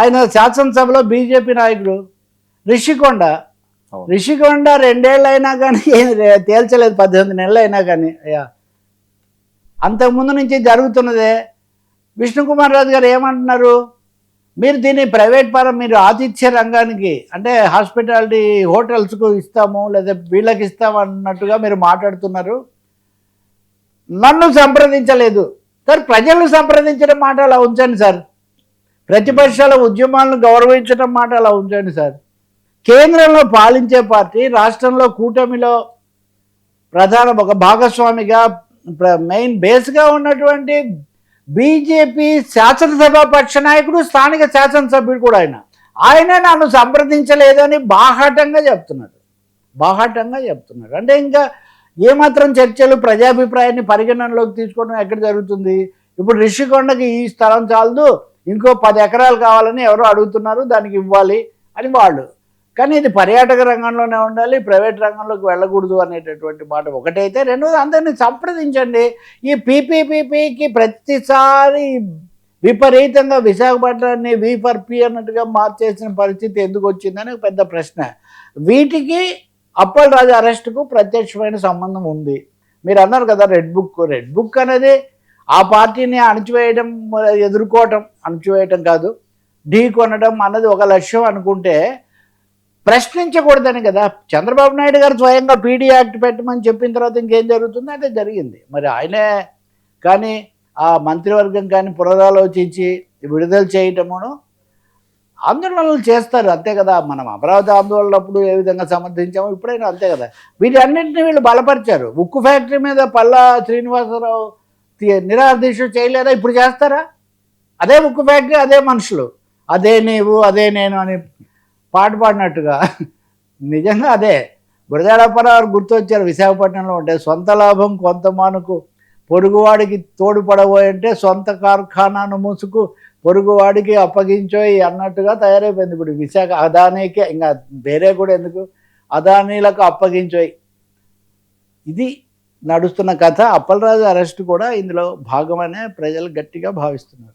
ఆయన శాసనసభలో బీజేపీ నాయకుడు రిషికొండ అవును. రిషికొండ 2 ఏళ్ళు అయినా కానీ ఏం తేల్చలేదు, 18 నెలలు అయినా కానీ. అయ్యా అంతకుముందు నుంచి జరుగుతున్నదే. విష్ణుకుమార్ రాజు గారు ఏమంటున్నారు, మీరు దీన్ని ప్రైవేట్ పరం, మీరు ఆతిథ్య రంగానికి అంటే హాస్పిటాలిటీ హోటల్స్కు ఇస్తాము లేదా వీళ్ళకి ఇస్తాము అన్నట్టుగా మీరు మాట్లాడుతున్నారు. నన్ను సంప్రదించలేదు సార్. ప్రజలను సంప్రదించడం మాట అలా ఉంచండి సార్. ప్రతిపక్షాల ఉద్యమాలను గౌరవించడం మాట అలా ఉంచండి సార్. కేంద్రంలో పాలించే పార్టీ రాష్ట్రంలో కూటమిలో ప్రధాన ఒక భాగస్వామిగా మెయిన్ బేస్గా ఉన్నటువంటి బీజేపీ శాసనసభ పక్ష నాయకుడు, స్థానిక శాసనసభ్యుడు కూడా ఆయన నన్ను సంప్రదించలేదని బాహాటంగా చెప్తున్నారు. అంటే ఇంకా ఏమాత్రం చర్చలు, ప్రజాభిప్రాయాన్ని పరిగణనలోకి తీసుకోవడం ఎక్కడ జరుగుతుంది? ఇప్పుడు రిషికొండకి ఈ స్థలం చాలదు, ఇంకో 10 ఎకరాలు కావాలని ఎవరో అడుగుతున్నారు, దానికి ఇవ్వాలి అని వాళ్ళు. కానీ ఇది పర్యాటక రంగంలోనే ఉండాలి, ప్రైవేట్ రంగంలోకి వెళ్ళకూడదు అనేటటువంటి మాట ఒకటైతే. రెండోది అందరినీ సంప్రదించండి. ఈ పీపీపీకి ప్రతిసారి విపరీతంగా విశాఖపట్నాన్ని V4P అన్నట్టుగా మార్చేసిన పరిస్థితి ఎందుకు వచ్చిందని పెద్ద ప్రశ్న. వీటికి అప్పలరాజు అరెస్టుకు ప్రత్యక్షమైన సంబంధం ఉంది. మీరు అన్నారు కదా రెడ్ బుక్ అనేది ఆ పార్టీని అణచివేయడం, అణచివేయటం కాదు, ఢీ కొనడం అన్నది ఒక లక్ష్యం అనుకుంటే ప్రశ్నించకూడదని కదా చంద్రబాబు నాయుడు గారు స్వయంగా పీడీ యాక్ట్ పెట్టమని చెప్పిన తర్వాత ఇంకేం జరుగుతుంది? అదే జరిగింది. మరి ఆయనే కానీ ఆ మంత్రివర్గం కానీ పునరాలోచించి విడుదల చేయటమును ఆందోళనలు చేస్తారు, అంతే కదా. మనం అమరావతి ఆందోళనప్పుడు ఏ విధంగా సమర్థించామో ఇప్పుడైనా అంతే కదా. వీటన్నింటినీ వీళ్ళు బలపరిచారు. ఉక్కు ఫ్యాక్టరీ మీద పల్లా శ్రీనివాసరావు నిరాహార దీక్ష చేయలేదా? ఇప్పుడు చేస్తారా? అదే ఉక్కు ఫ్యాక్టరీ, అదే మనుషులు, అదే నీవు అదే నేను అని పాట పాడినట్టుగా నిజంగా అదే. గురజాడప్పారావు గుర్తొచ్చారు. విశాఖపట్నంలో ఉంటే సొంత లాభం కొంత మానుకు పొరుగువాడికి తోడుపడబోయంటే సొంత కార్ఖానాను మూసుకు పొరుగువాడికి అప్పగించోయి అన్నట్టుగా తయారైపోయింది ఇప్పుడు విశాఖ. అదానీకే, ఇంకా వేరే కూడా ఎందుకు, అదానీలకు అప్పగించోయి. ఇది నడుస్తున్న కథ. అప్పలరాజు అరెస్ట్ కూడా ఇందులో భాగమనే ప్రజలు గట్టిగా భావిస్తున్నారు.